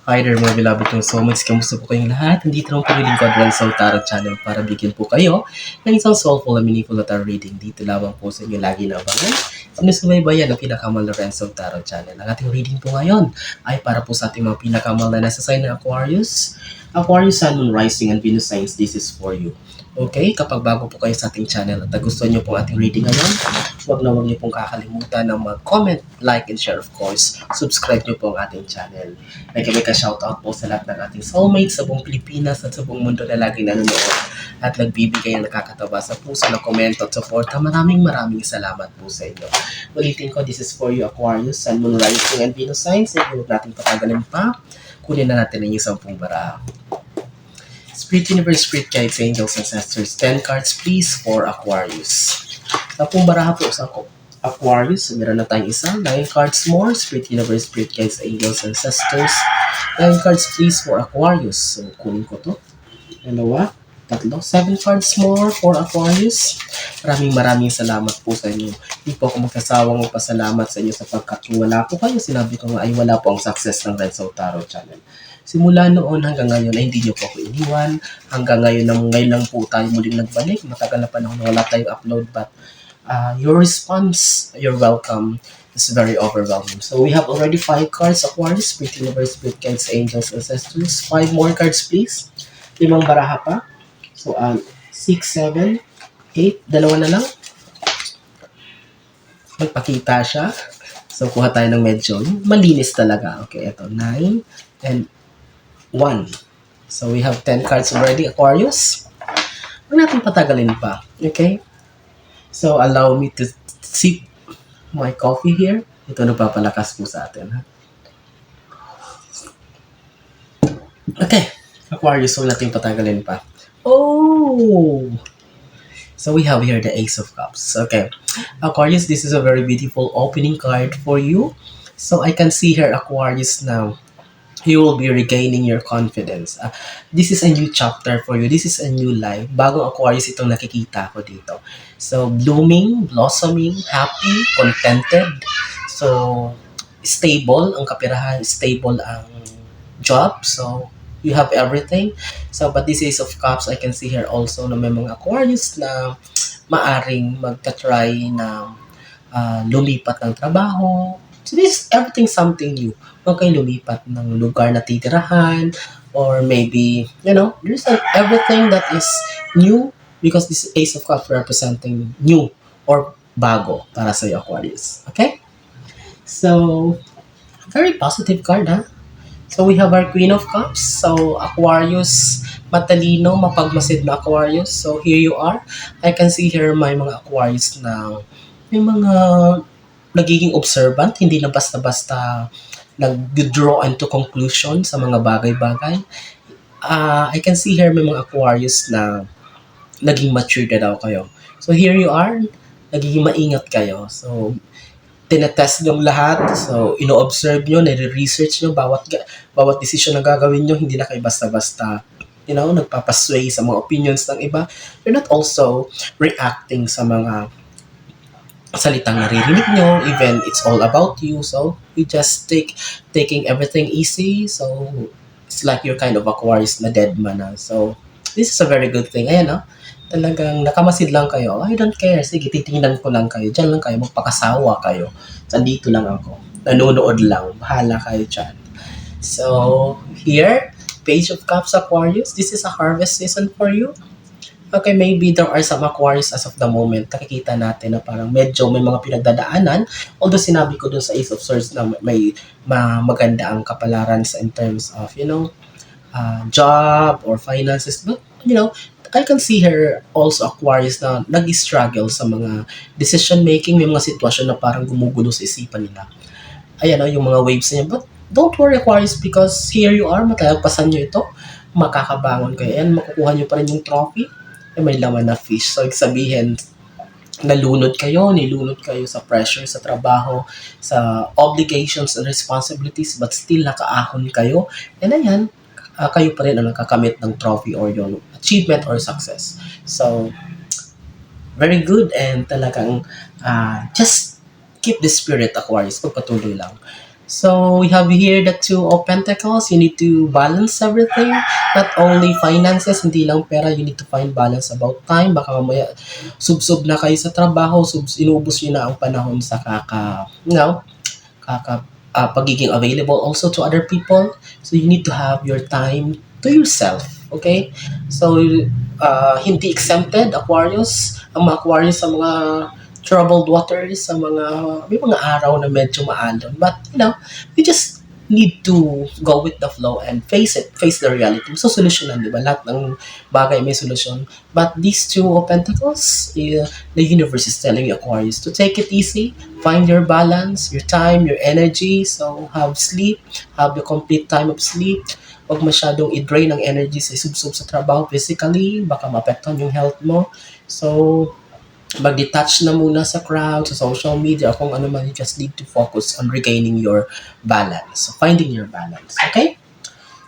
Hi there mga beloved kong soulmates, kamusta po kayong lahat? Nandito lang po yung lingkod Renzo Tarot Channel para bigyan po kayo ng isang soulful and meaningful na tarot reading. Dito lamang po sa inyo lagi na abangan. Sinusubaybayan ng pinakamal na Renzo Tarot Channel. Ang ating reading po ngayon ay para po sa ating mga pinakamal na nasa sign ng Aquarius. Aquarius, Sun, Moon, Rising, and Venus signs, this is for you. Okay, kapag bago po kayo sa ating channel at gusto niyo pong ating reading ngayon, huwag niyo pong kakalimutan na mag-comment, like, and share of course. Subscribe niyo po ang ating channel. Mega shoutout po sa lahat ng ating soulmates sa buong Pilipinas at sa buong mundo na laging nanonood at nagbibigay ng nakakatawa sa puso na komento at suporta. Maraming salamat po sa inyo. Ulitin ko, this is for you Aquarius, Sun, Moon, Rising, and Venus signs. Huwag natin patagalin pa. Kunin na natin ang isang pong bara. Spirit Universe, Spirit Guides, Angels, Ancestors. 10 cards please for Aquarius. Sa pong baraha po sa Aquarius, meron na tayong isa. 9 cards more. Spirit Universe, Spirit Guides, Angels, Ancestors. 9 cards please for Aquarius. So, kunin ko to. Dalawa, tatlo, 7 cards more for Aquarius. Maraming salamat po sa inyo. Hindi po ako magkasawang magpasalamat sa inyo sapagkat kung wala po kayo, sinabi ko nga ay wala po ang success ng Red Soul Tarot Channel. Simula noon hanggang ngayon ay hindi niyo po ako iniwan. Hanggang ngayon lang po tayo muling nagbalik. Matagal na panahon na wala tayong upload but your response, your welcome is very overwhelming. So we have already 5 cards, Aquarius, Spirit Universe, Spirit Guides, Angels, Ancestors. 5 more cards please. 5 baraha pa. So 6, 7, 8, dalawa na lang. Magpakita siya. So kuha tayo ng medyo malinis talaga. Okay, ito 9 and 1. So we have 10 cards already, Aquarius. Huwag natin patagalin pa. Okay? So allow me to sip my coffee here. Ito nagpapalakas po sa atin. Ha? Okay. Aquarius, huwag natin patagalin pa. Oh! So we have here the Ace of Cups. Okay. Aquarius, this is a very beautiful opening card for you. So I can see here, Aquarius, now you will be regaining your confidence. This is a new chapter for you. This is a new life. Bagong Aquarius itong nakikita ko dito. So, blooming, blossoming, happy, contented. So, stable ang kapirahan, stable ang job. So, you have everything. So, but this Ace of Cups, I can see here also na may mga Aquarius na maaring magta-try na lumipat ng trabaho. So, this is everything something new. Huwag kayo lumipat ng lugar na titirahan or maybe, there's everything that is new because this Ace of Cups representing new or bago para sa iyo, Aquarius. Okay? So, very positive card, ha? So, we have our Queen of Cups. So, Aquarius, matalino, mapagmasid na Aquarius. So, here you are. I can see here may mga Aquarius na may mga nagiging observant, hindi na basta-basta nag-draw into conclusion sa mga bagay-bagay. I can see here may mga Aquarius na naging mature na daw kayo. So here you are, nagiging maingat kayo. So tinetest nyo lahat. So ino-observe nyo, nire-research nyo bawat decision na gagawin nyo, hindi na kayo basta-basta nagpapasway sa mga opinions ng iba. You're not also reacting sa mga salitang naririnig nyo, even it's all about you. So, you just taking everything easy. So, it's like you're kind of Aquarius na dead man na. So, this is a very good thing. Ayan, talagang nakamasid lang kayo. I don't care. Sige, titingnan ko lang kayo. Diyan lang kayo. Magpakasawa kayo. Sandito lang ako. Nanonood lang. Bahala kayo dyan. So, here, Page of Cups, Aquarius. This is a harvest season for you. Okay, maybe there are some Aquarius as of the moment. Nakikita natin na parang medyo may mga pinagdadaanan. Although sinabi ko dun sa Ace of Swords na may maganda ang kapalaran sa in terms of, job or finances. But, I can see her also Aquarius na nag-struggle sa mga decision making. May mga sitwasyon na parang gumugulo sa isipan nila. Ayan, yung mga waves niya. But don't worry, Aquarius, because here you are. Matalagpasan nyo ito. Makakabangon kayo. Ayan, makukuha nyo pa rin yung trophy. May laman na fish. So, sabihin, nilunod kayo sa pressure, sa trabaho, sa obligations and responsibilities, but still nakaahon kayo. And ayan, kayo pa rin ang nakakamit ng trophy or yung achievement or success. So, very good and talagang just keep the spirit, Aquarius. Pagpatuloy lang. So we have here the Two of Pentacles. You need to balance everything. Not only finances, hindi lang pera. You need to find balance about time. Baka mamaya sub-sub na kayo sa trabaho. Inubos nyo na ang panahon sa pagiging available also to other people. So you need to have your time to yourself. Okay? So, hindi exempted, Aquarius. Ang mga Aquarius sa mga troubled waters, sa may mga araw na medyo maalon. But, we just need to go with the flow and face it, face the reality. So, solusyonan, di ba? Lahat ng bagay may solusyon. But these Two of Pentacles, the universe is telling you, Aquarius, to take it easy, find your balance, your time, your energy. So, have sleep, have the complete time of sleep. Huwag masyadong i-drain ang energy sa subsob sa trabaho physically, baka maapektuhan yung health mo. So, mag-detach na muna sa crowd, sa social media, o kung ano man, you just need to focus on regaining your balance. So, finding your balance. Okay?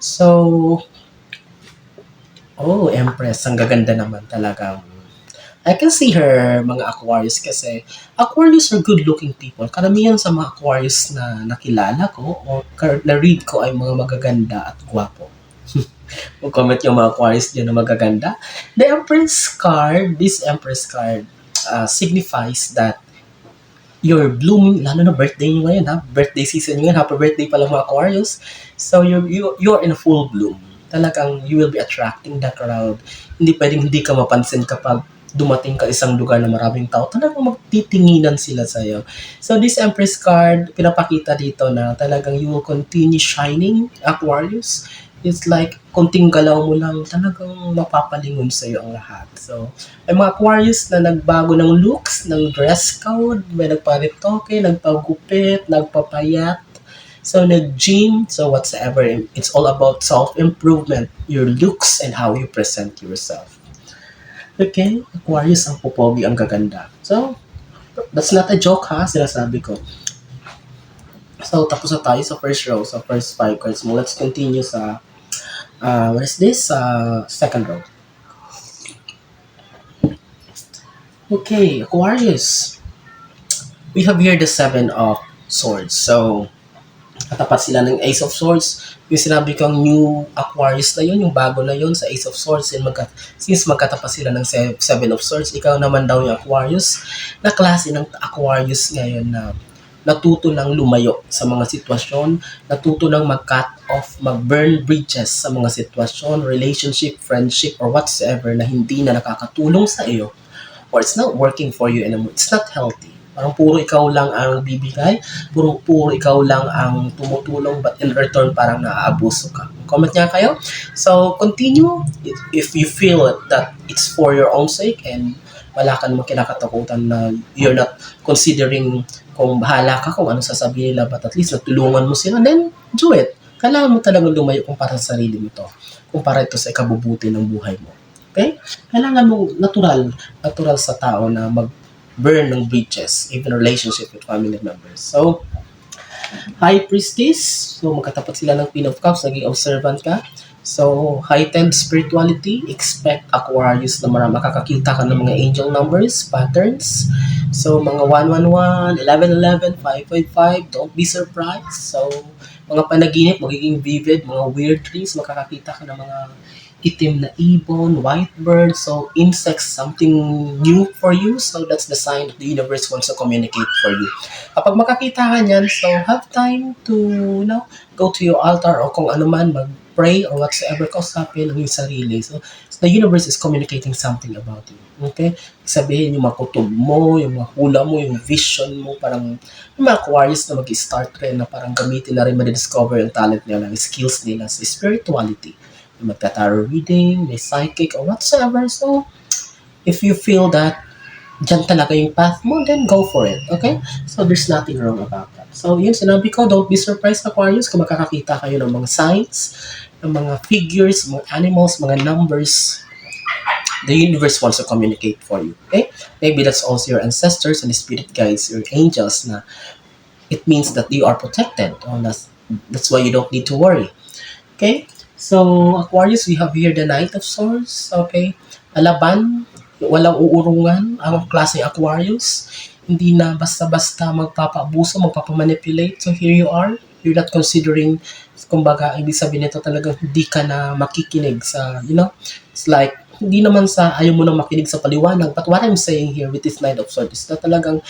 So, Empress, ang gaganda naman talaga. I can see her, mga Aquarius, kasi Aquarius are good-looking people. Karamihan sa mga Aquarius na nakilala ko o na-read ko ay mga magaganda at gwapo. Mag-comment yung mga Aquarius dyan na magaganda. The Empress card, this Empress card, signifies that you're blooming, lalo na birthday nyo ngayon, ha? Birthday season nyo ngayon, happy birthday pala mga Aquarius. So, you're in a full bloom. Talagang you will be attracting the crowd. Hindi pwedeng hindi ka mapansin kapag dumating ka isang lugar na maraming tao, talagang magtitinginan sila sa'yo. So, this Empress card, pinapakita dito na talagang you will continue shining, Aquarius. It's like, konting galaw mo lang, talagang mapapalingon sa'yo ang lahat. So, may mga Aquarius na nagbago ng looks, ng dress code, may nagparitoke, nagpagupit, nagpapayat, so nag-gym, so whatsoever. It's all about self-improvement, your looks and how you present yourself. Okay, Aquarius ang popogi, ang gaganda. So, that's not a joke ha, sinasabi ko. So, tapos na tayo sa first row, sa first 5 cards mo. Let's continue sa, what is this? Second row. Okay, Aquarius. We have here the Seven of Swords. So, katapat sila ng Ace of Swords. Yung sinabi kong new Aquarius na yun, yung bago na yun sa Ace of Swords. And since magkatapat sila ng Seven of Swords, ikaw naman daw yung Aquarius na klase ng Aquarius ngayon na natuto ng lumayo sa mga sitwasyon, natuto ng mag-cut off, mag-burn bridges sa mga sitwasyon, relationship, friendship, or whatsoever na hindi na nakakatulong sa iyo, or it's not working for you anymore. It's not healthy. Parang puro ikaw lang ang bibigay, puro ikaw lang ang tumutulong, but in return parang naaabuso ka. Comment niya kayo. So, continue if you feel that it's for your own sake and wala ka namang kinakatakutan na you're not considering kung bahala ka kung ano sasabihin nila, but at least natulungan mo sila, then do it. Kailangan mo talagang lumayo kung para sa sarili mo to. Kung para ito sa ikabubuti ng buhay mo. Okay? Kailangan mong natural sa tao na mag-burn ng bridges, even relationship with family members. So, High Priestess, so magkatapat sila ng Queen of Cups, naging observant ka. So, heightened spirituality, expect Aquarius na makakakita ka ng mga angel numbers, patterns. So, mga 111, 1111, 555, don't be surprised. So, mga panaginip, magiging vivid, mga weird dreams, makakakita ka ng mga itim na ibon, white bird, so insects, something new for you. So that's the sign that the universe wants to communicate for you. Kapag makakita ka niyan, so have time to, go to your altar o kung ano man, mag-pray or whatsoever, kausapin ang iyong sarili. So the universe is communicating something about you. Okay? Sabihin yung mga kutob mo, yung mga hula mo, yung vision mo, parang yung mga Aquarius na mag-start rin na parang gamitin na rin ma-discover yung talent nila, yung skills nila sa spirituality. Magta-tarot reading, may psychic, or whatsoever. So, if you feel that dyan talaga yung path mo, then go for it. Okay? So, there's nothing wrong about that. So, yun, sinabi ko, don't be surprised, Aquarius, kung makakakita kayo ng mga signs, ng mga figures, mga animals, mga numbers. The universe wants to communicate for you. Okay? Maybe that's also your ancestors and the spirit guides, your angels, na it means that you are protected. That's why you don't need to worry. Okay? So, Aquarius, we have here the Knight of Swords. Okay? Alaban, walang uurungan ang klase Aquarius. hindi na basta-basta magpapaabuso, magpapamanipulate. So here you are, you're not considering, kumbaga, ibig sabihin nito talagang hindi ka na makikinig sa, it's like, hindi naman sa ayaw mo na makinig sa paliwanag, but what I'm saying here with this Knight of Swords is na talagang,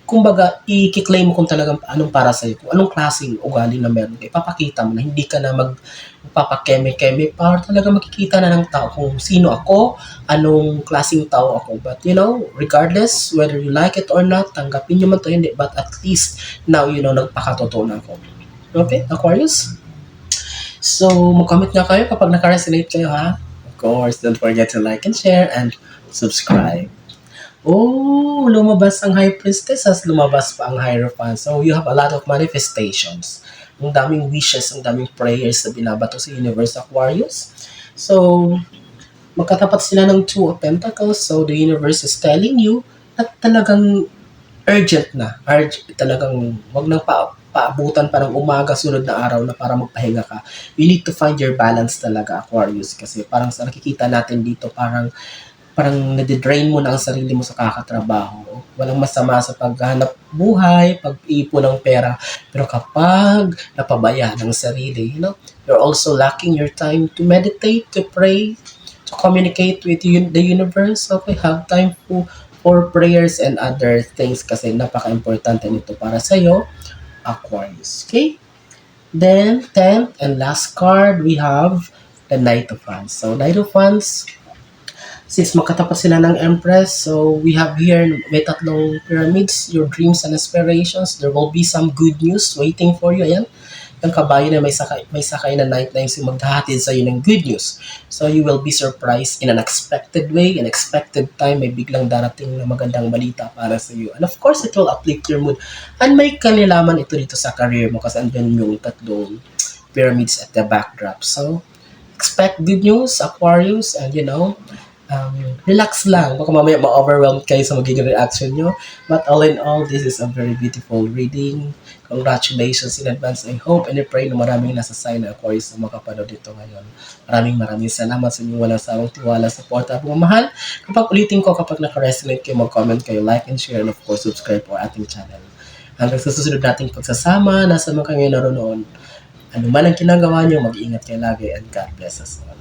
kumbaga, i-claim mo kung talagang anong para sa'yo, kung anong klaseng ugali na meron ka. Ipapakita mo na hindi ka na magpapakeme-keme para talaga makikita na ng tao kung sino ako, anong klaseng tao ako. But, regardless whether you like it or not, tanggapin nyo man to hindi, but at least now, nagpakatotoo na ako. Okay, Aquarius? So, mag-comment nga kayo kapag naka-resonate kayo, ha? Of course, don't forget to like and share and subscribe. Oh, lumabas ang High Priestess as lumabas pa ang Hierophant. So, you have a lot of manifestations. Ang daming wishes, ang daming prayers na binabato sa Universe, Aquarius. So, magkatapat sila ng Two of Pentacles. So, the Universe is telling you na talagang urgent na. Talagang wag nang paabutan parang umaga, sunod na araw na para magpahinga ka. You need to find your balance talaga, Aquarius. Kasi parang sa nakikita natin dito, parang nade-drain mo na ang sarili mo sa kakatrabaho. Walang masama sa paghanap buhay, pag-ipon ng pera. Pero kapag napabaya ng sarili, you're also lacking your time to meditate, to pray, to communicate with the universe. Okay, have time for prayers and other things kasi napaka-importante nito para sa'yo, Aquarius. Okay? Then, 10th and last card, we have the Knight of Wands. So, Knight of Wands, since makatapat sila ng Empress, so we have here, may tatlong pyramids, your dreams and aspirations. There will be some good news waiting for you. Ayan, yung kabayo na may sakay na night na yung maghahatid sa iyo ng good news. So you will be surprised in an unexpected way, unexpected time, may biglang darating na magandang balita para sa iyo. And of course, it will uplift your mood. And may kanilaman ito dito sa career mo kasi andun yung tatlong pyramids at the backdrop. So, expect good news, Aquarius, and relax lang. Baka mamaya ma-overwhelmed kayo sa magiging reaction nyo. But all in all, this is a very beautiful reading. Congratulations in advance. I hope and I pray na maraming nasa sign na Aquarius na makapanood dito ngayon. Maraming salamat sa inyong walang sawang tiwala, support at pagmamahal. Kapag ulitin ko, kapag naka-resonate kayo, mag-comment kayo, like and share, and of course, subscribe po ating channel. Hanggang sa susunod nating pagsasama, nasa mga kayo naroon. Ano man ang ginagawa nyo, mag-iingat kayo lagi and God bless us all.